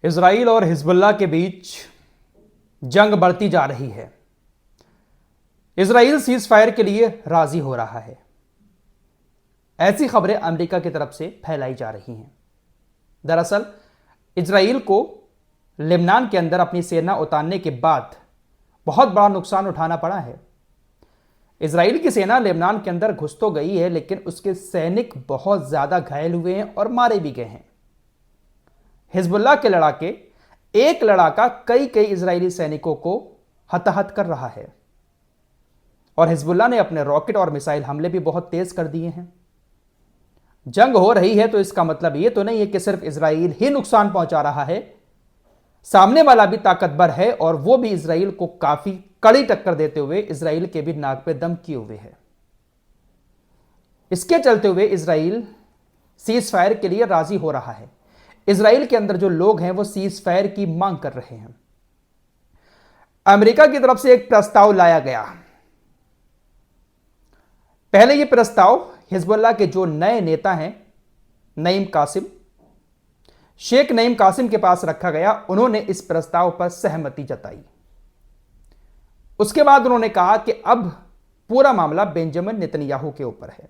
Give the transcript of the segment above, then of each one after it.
Israel और Hezbollah के बीच जंग बढ़ती जा रही है। इजराइल सीज फायर के लिए राजी हो रहा है। ऐसी खबरें अमेरिका की तरफ से फैलाई जा रही हैं। दरअसल इजराइल को लेबनान के अंदर अपनी सेना उतारने के बाद बहुत बड़ा नुकसान उठाना पड़ा है। इजराइल की सेना लेबनान के अंदर घुस तो गई है, लेकिन उसके सैनिक बहुत ज्यादा घायल हुए हैं और मारे भी गए हैं। हिजबुल्लाह के लड़ाके एक लड़ाका कई इजरायली सैनिकों को हताहत कर रहा है और हिजबुल्लाह ने अपने रॉकेट और मिसाइल हमले भी बहुत तेज कर दिए हैं। जंग हो रही है तो इसका मतलब यह तो नहीं है कि सिर्फ इजराइल ही नुकसान पहुंचा रहा है। सामने वाला भी ताकतवर है और वो भी इजराइल को काफी कड़ी टक्कर देते हुए इजराइल के भी नाक पे दम किए हुए है। इसके चलते हुए इजराइल सीज फायर के लिए राजी हो रहा है। इजराइल के अंदर जो लोग हैं वो सीज फायर की मांग कर रहे हैं। अमेरिका की तरफ से एक प्रस्ताव लाया गया। पहले यह प्रस्ताव हिजबुल्लाह के जो नए नेता हैं नईम कासिम, शेख नईम कासिम के पास रखा गया। उन्होंने इस प्रस्ताव पर सहमति जताई। उसके बाद उन्होंने कहा कि अब पूरा मामला बेंजामिन नेतन्याहू के ऊपर है।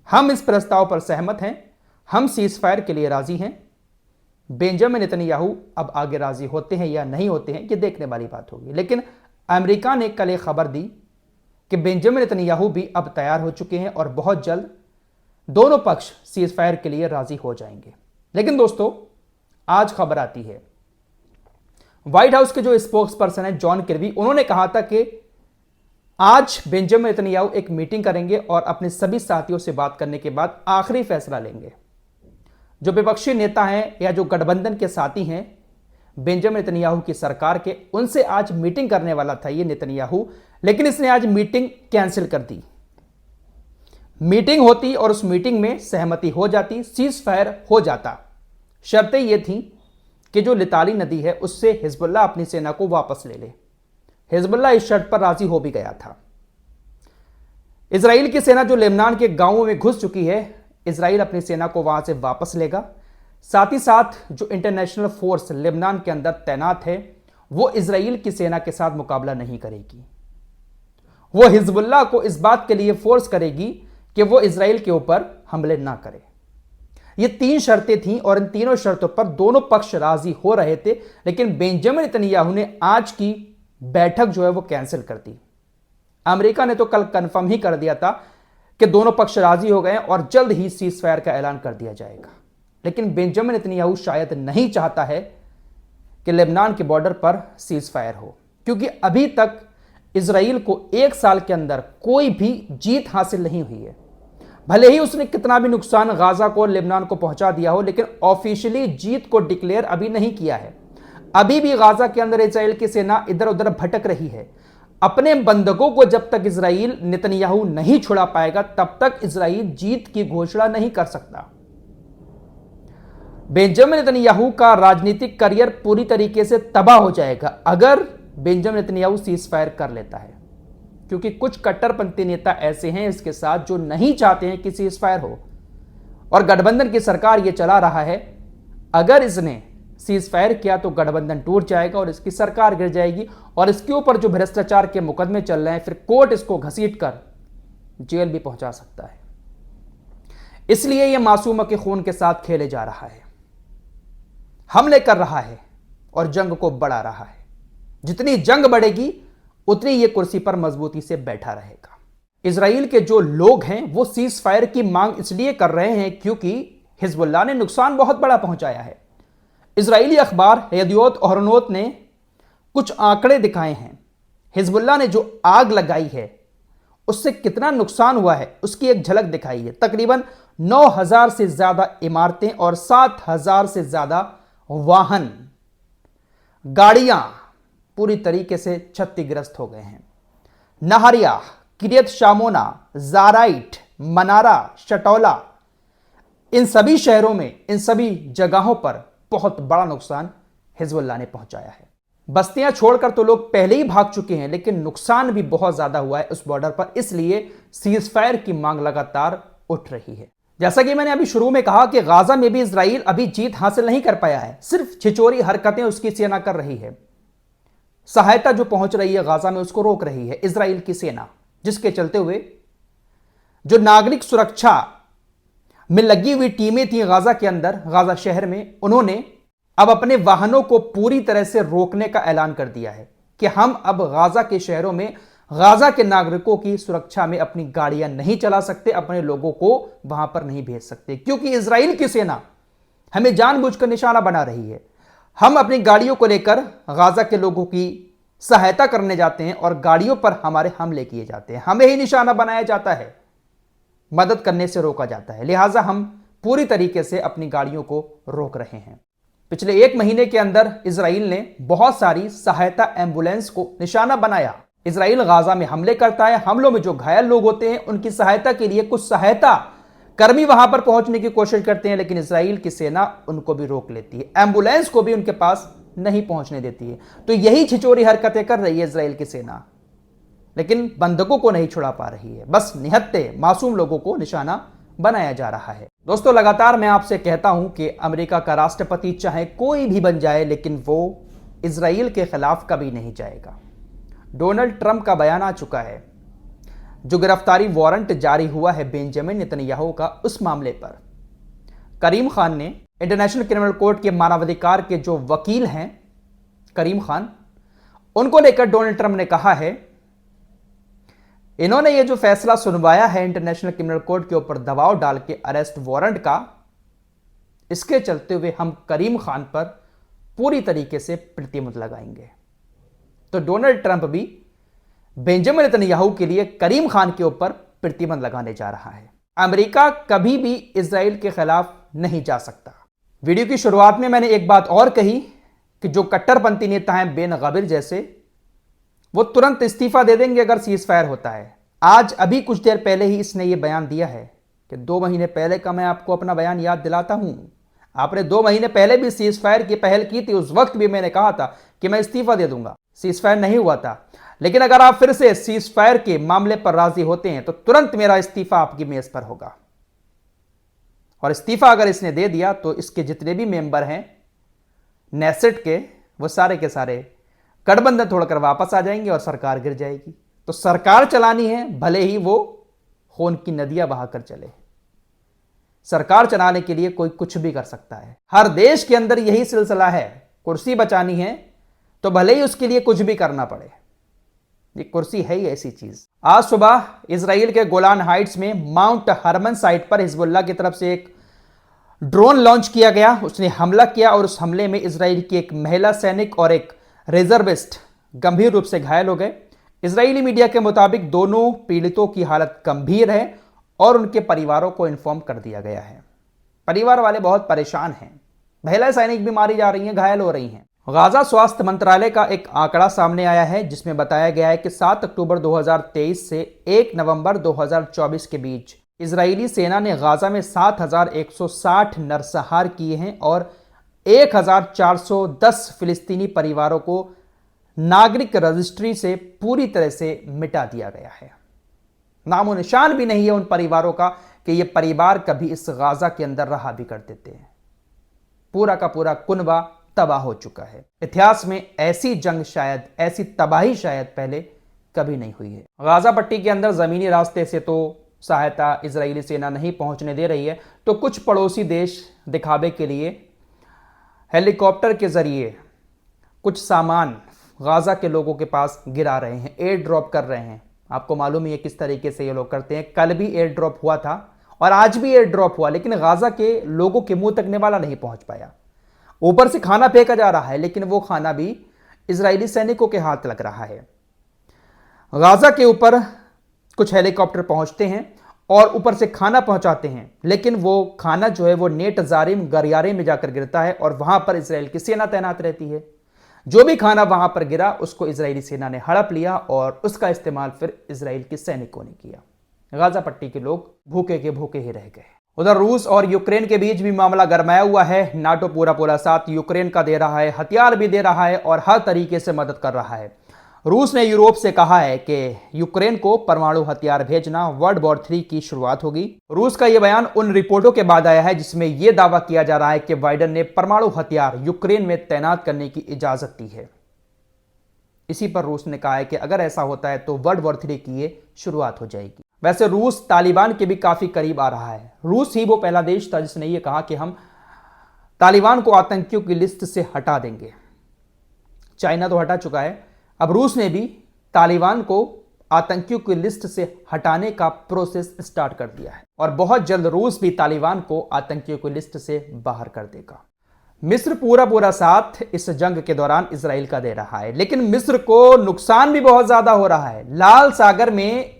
हम इस प्रस्ताव पर सहमत हैं, हम सीज फायर के लिए राजी हैं। बेंजामिन नेतन्याहू अब आगे राजी होते हैं या नहीं होते हैं, यह देखने वाली बात होगी। लेकिन अमेरिका ने कल एक खबर दी कि बेंजामिन नेतन्याहू भी अब तैयार हो चुके हैं और बहुत जल्द दोनों पक्ष सीज फायर के लिए राजी हो जाएंगे। लेकिन दोस्तों, आज खबर आती है व्हाइट हाउस के जो स्पोक्स पर्सन है जॉन किर्बी, उन्होंने कहा था कि आज बेंजामिन नेतन्याहू एक मीटिंग करेंगे और अपने सभी साथियों से बात करने के बाद आखिरी फैसला लेंगे। जो विपक्षी नेता हैं या जो गठबंधन के साथी हैं बेंजामिन नेतन्याहू की सरकार के, उनसे आज मीटिंग करने वाला था ये नेतन्याहू, लेकिन इसने आज मीटिंग कैंसिल कर दी। मीटिंग होती और उस मीटिंग में सहमति हो जाती, सीज फायर हो जाता। शर्तें ये थी कि जो लिताली नदी है उससे हिजबुल्लाह अपनी सेना को वापस ले ले। हिजबुल्लाह इस शर्त पर राजी हो भी गया था। इजराइल की सेना जो लेबनान के गांवों में घुस चुकी है, इजराइल अपनी सेना को वहां से वापस लेगा। साथ ही साथ जो इंटरनेशनल फोर्स लेबनान के अंदर तैनात है वो इजराइल की सेना के साथ मुकाबला नहीं करेगी। वो हिजबुल्लाह को इस बात के लिए फोर्स करेगी कि वो इजराइल के ऊपर हमले ना करे। ये तीन शर्तें थीं और इन तीनों शर्तों पर दोनों पक्ष राजी हो रहे थे, लेकिन बेंजामिन नेतन्याहू ने आज की बैठक जो है वो कैंसिल कर दी। अमेरिका ने तो कल कंफर्म ही कर दिया था कि दोनों पक्ष राजी हो गए और जल्द ही सीज फायर का ऐलान कर दिया जाएगा। लेकिन बेंजामिन नेतन्याहू शायद नहीं चाहता है कि लेबनान के बॉर्डर पर सीज फायर हो, क्योंकि अभी तक इजराइल को एक साल के अंदर कोई भी जीत हासिल नहीं हुई है। भले ही उसने कितना भी नुकसान गाजा को और लेबनान को पहुंचा दिया हो, लेकिन ऑफिशियली जीत को डिक्लेयर अभी नहीं किया है। अभी भी गाजा के अंदर इजराइल की सेना इधर उधर भटक रही है। अपने बंधकों को जब तक इजराइल नेतन्याहू नहीं छुड़ा पाएगा तब तक इजराइल जीत की घोषणा नहीं कर सकता। बेंजामिन नेतन्याहू का राजनीतिक करियर पूरी तरीके से तबाह हो जाएगा अगर बेंजामिन नेतन्याहू सीज फायर कर लेता है, क्योंकि कुछ कट्टरपंथी नेता ऐसे हैं इसके साथ जो नहीं चाहते हैं कि सीज फायर हो और गठबंधन की सरकार ये चला रहा है। अगर इसने सीज फायर किया तो गठबंधन टूट जाएगा और इसकी सरकार गिर जाएगी और इसके ऊपर जो भ्रष्टाचार के मुकदमे चल रहे हैं फिर कोर्ट इसको घसीट कर जेल भी पहुंचा सकता है। इसलिए यह मासूमों के खून के साथ खेले जा रहा है, हमले कर रहा है और जंग को बढ़ा रहा है। जितनी जंग बढ़ेगी उतनी ये कुर्सी पर मजबूती से बैठा रहेगा। इजराइल के जो लोग हैं वो सीज फायर की मांग इसलिए कर रहे हैं क्योंकि हिजबुल्लाह ने नुकसान बहुत बड़ा पहुंचाया है। इजरायली अखबार यदियोत ओहरोनोत ने कुछ आंकड़े दिखाए हैं। हिजबुल्लाह ने जो आग लगाई है उससे कितना नुकसान हुआ है उसकी एक झलक दिखाई है। तकरीबन 9,000 से ज्यादा इमारतें और 7,000 से ज्यादा वाहन, गाड़ियां पूरी तरीके से क्षतिग्रस्त हो गए हैं। नहरिया, किरियत शामोना, जाराइट, मनारा, शटौला, इन सभी शहरों में, इन सभी जगहों पर बहुत बड़ा नुकसान हिजबुल्लाह ने पहुंचाया है। बस्तियां छोड़कर तो लोग पहले ही भाग चुके हैं, लेकिन नुकसान भी बहुत ज्यादा हुआ है उस बॉर्डर पर। इसलिए सीज फायर की मांग लगातार उठ रही है। जैसा कि मैंने अभी शुरू में कहा कि गाजा में भी इजराइल अभी जीत हासिल नहीं कर पाया है, सिर्फ छिछोरी हरकतें उसकी सेना कर रही है। सहायता जो पहुंच रही है गाजा में उसको रोक रही है इजराइल की सेना, जिसके चलते हुए जो नागरिक सुरक्षा में लगी हुई टीमें थी गाजा के अंदर, गाजा शहर में, उन्होंने अब अपने वाहनों को पूरी तरह से रोकने का ऐलान कर दिया है कि हम अब गाजा के शहरों में गाजा के नागरिकों की सुरक्षा में अपनी गाड़ियां नहीं चला सकते, अपने लोगों को वहां पर नहीं भेज सकते, क्योंकि इजराइल की सेना हमें जानबूझकर निशाना बना रही है। हम अपनी गाड़ियों को लेकर गाजा के लोगों की सहायता करने जाते हैं और गाड़ियों पर हमारे हमले किए जाते हैं, हमें ही निशाना बनाया जाता है, मदद करने से रोका जाता है। लिहाजा हम पूरी तरीके से अपनी गाड़ियों को रोक रहे हैं। पिछले 1 महीने के अंदर इजराइल ने बहुत सारी सहायता एम्बुलेंस को निशाना बनाया। इजराइल गाजा में हमले करता है, हमलों में जो घायल लोग होते हैं उनकी सहायता के लिए कुछ सहायता कर्मी वहां पर पहुंचने की कोशिश करते हैं, लेकिन इजराइल की सेना उनको भी रोक लेती है, एम्बुलेंस को भी उनके पास नहीं पहुंचने देती है। तो यही छिचोरी हरकतें कर रही है इजराइल की सेना, लेकिन बंधकों को नहीं छुड़ा पा रही है, बस निहत्थे मासूम लोगों को निशाना बनाया जा रहा है। दोस्तों, लगातार मैं आपसे कहता हूं कि अमेरिका का राष्ट्रपति चाहे कोई भी बन जाए, लेकिन वो इजराइल के खिलाफ कभी नहीं जाएगा। डोनाल्ड ट्रंप का बयान आ चुका है, जो गिरफ्तारी वारंट जारी हुआ है बेंजामिन नेतन्याहू का, उस मामले पर करीम खान ने इंटरनेशनल क्रिमिनल कोर्ट के मानवाधिकार के जो वकील हैं करीम खान, उनको लेकर डोनाल्ड ट्रंप ने कहा है, इन्होंने ये जो फैसला सुनवाया है इंटरनेशनल क्रिमिनल कोर्ट के ऊपर दबाव डाल के अरेस्ट वारंट का, इसके चलते हुए हम करीम खान पर पूरी तरीके से प्रतिबंध लगाएंगे। तो डोनाल्ड ट्रंप भी बेंजामिन नेतन्याहू के लिए करीम खान के ऊपर प्रतिबंध लगाने जा रहा है। अमेरिका कभी भी इजराइल के खिलाफ नहीं जा सकता। वीडियो की शुरुआत में मैंने एक बात और कही कि जो कट्टरपंथी नेता हैं बेन गवीर जैसे, वो तुरंत इस्तीफा दे देंगे अगर सीज फायर होता है। आज अभी कुछ देर पहले ही इसने ये बयान दिया है कि 2 महीने पहले का मैं आपको अपना बयान याद दिलाता हूं, आपने 2 महीने पहले भी सीज फायर की पहल की थी, उस वक्त भी मैंने कहा था कि मैं इस्तीफा दे दूंगा। सीज फायर नहीं हुआ था, लेकिन अगर आप फिर से सीज फायर के मामले पर राजी होते हैं तो तुरंत मेरा इस्तीफा आपकी मेज पर होगा। और इस्तीफा अगर इसने दे दिया तो इसके जितने भी मेंबर हैं नेसेट के, वो सारे के सारे गठबंधन तोड़कर वापस आ जाएंगे और सरकार गिर जाएगी। तो सरकार चलानी है, भले ही वो खून की नदियां बहाकर चले। सरकार चलाने के लिए कोई कुछ भी कर सकता है, हर देश के अंदर यही सिलसिला है। कुर्सी बचानी है तो भले ही उसके लिए कुछ भी करना पड़े, ये कुर्सी है ही ऐसी चीज। आज सुबह इजराइल के गोलान हाइट्स में माउंट हरमन साइट पर हिजबुल्लाह की तरफ से एक ड्रोन लॉन्च किया गया, उसने हमला किया और उस हमले में इजराइल की एक महिला सैनिक और एक रिजर्विस्ट गंभीर रूप से घायल हो गए। इजरायली मीडिया के मुताबिक दोनों पीड़ितों की हालत गंभीर है और उनके परिवारों को इन्फॉर्म कर दिया गया है। परिवार वाले बहुत परेशान हैं, महिला सैनिक भी मारी जा रही हैं, घायल हो रही हैं। गाजा स्वास्थ्य मंत्रालय का एक आंकड़ा सामने आया है जिसमें बताया गया है कि 7 अक्टूबर 2023 से 1 नवंबर 2024 के बीच इजरायली सेना ने गाजा में 7,160 नरसंहार किए हैं और 1,410 फिलिस्तीनी परिवारों को नागरिक रजिस्ट्री से पूरी तरह से मिटा दिया गया है। नामो निशान भी नहीं है उन परिवारों का कि ये परिवार कभी इस गाजा के अंदर रहा भी करते थे। पूरा का पूरा कुनबा तबाह हो चुका है। इतिहास में ऐसी जंग शायद, ऐसी तबाही शायद पहले कभी नहीं हुई है। गाजा पट्टी के अंदर जमीनी रास्ते से तो सहायता इजरायली सेना नहीं पहुंचने दे रही है, तो कुछ पड़ोसी देश दिखावे के लिए हेलीकॉप्टर के जरिए कुछ सामान गाजा के लोगों के पास गिरा रहे हैं, एयर ड्रॉप कर रहे हैं। आपको मालूम ही है किस तरीके से ये लोग करते हैं। कल भी एयर ड्रॉप हुआ था और आज भी एयर ड्रॉप हुआ, लेकिन गाजा के लोगों के मुंह तक निवाला नहीं पहुंच पाया। ऊपर से खाना फेंका जा रहा है, लेकिन वो खाना भी इजरायली सैनिकों के हाथ लग रहा है। गाजा के ऊपर कुछ हेलीकॉप्टर पहुंचते हैं और ऊपर से खाना पहुंचाते हैं, लेकिन वो खाना जो है वो नेट जारिम गरियारे में जाकर गिरता है और वहां पर इजराइल की सेना तैनात रहती है। जो भी खाना वहां पर गिरा उसको इजरायली सेना ने हड़प लिया और उसका इस्तेमाल फिर इजराइल के सैनिकों ने किया। गाजा पट्टी के लोग भूखे के भूखे ही रह गए। उधर रूस और यूक्रेन के बीच भी मामला गरमाया हुआ है। नाटो पूरा साथ यूक्रेन का दे रहा है, हथियार भी दे रहा है और हर तरीके से मदद कर रहा है। रूस ने यूरोप से कहा है कि यूक्रेन को परमाणु हथियार भेजना वर्ल्ड वॉर 3 की शुरुआत होगी। रूस का यह बयान उन रिपोर्टों के बाद आया है जिसमें यह दावा किया जा रहा है कि बाइडेन ने परमाणु हथियार यूक्रेन में तैनात करने की इजाजत दी है। इसी पर रूस ने कहा है कि अगर ऐसा होता है तो वर्ल्ड वॉर 3 की यह शुरुआत हो जाएगी। वैसे रूस तालिबान के भी काफी करीब आ रहा है। रूस ही वो पहला देश था जिसने यह कहा कि हम तालिबान को आतंकियों की लिस्ट से हटा देंगे। चाइना तो हटा चुका है, अब रूस ने भी तालिबान को आतंकियों की लिस्ट से हटाने का प्रोसेस स्टार्ट कर दिया है और बहुत जल्द रूस भी तालिबान को आतंकियों की लिस्ट से बाहर कर देगा। मिस्र पूरा साथ इस जंग के दौरान इजराइल का दे रहा है, लेकिन मिस्र को नुकसान भी बहुत ज्यादा हो रहा है। लाल सागर में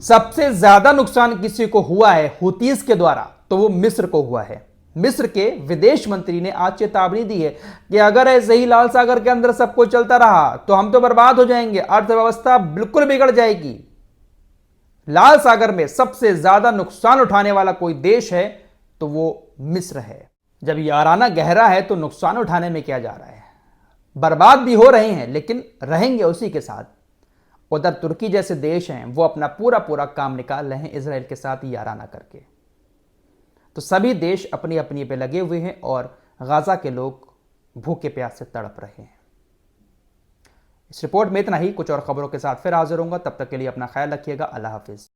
सबसे ज्यादा नुकसान किसी को हुआ है हुतीस के द्वारा, तो वो मिस्र को हुआ है। मिस्र के विदेश मंत्री ने आज चेतावनी दी है कि अगर ऐसे ही लाल सागर के अंदर सब कुछ चलता रहा तो हम तो बर्बाद हो जाएंगे, अर्थव्यवस्था बिल्कुल बिगड़ जाएगी। लाल सागर में सबसे ज्यादा नुकसान उठाने वाला कोई देश है तो वो मिस्र है। जब याराना गहरा है तो नुकसान उठाने में क्या जा रहा है। बर्बाद भी हो रहे हैं लेकिन रहेंगे उसी के साथ। उधर तुर्की जैसे देश हैं वो अपना पूरा काम निकाल रहे हैं इजराइल के साथ याराना करके। तो सभी देश अपनी अपनी पे लगे हुए हैं और गाजा के लोग भूखे प्यास से तड़प रहे हैं। इस रिपोर्ट में इतना ही। कुछ और खबरों के साथ फिर हाजिर होऊंगा, तब तक के लिए अपना ख्याल रखिएगा। अल्लाह हाफिज।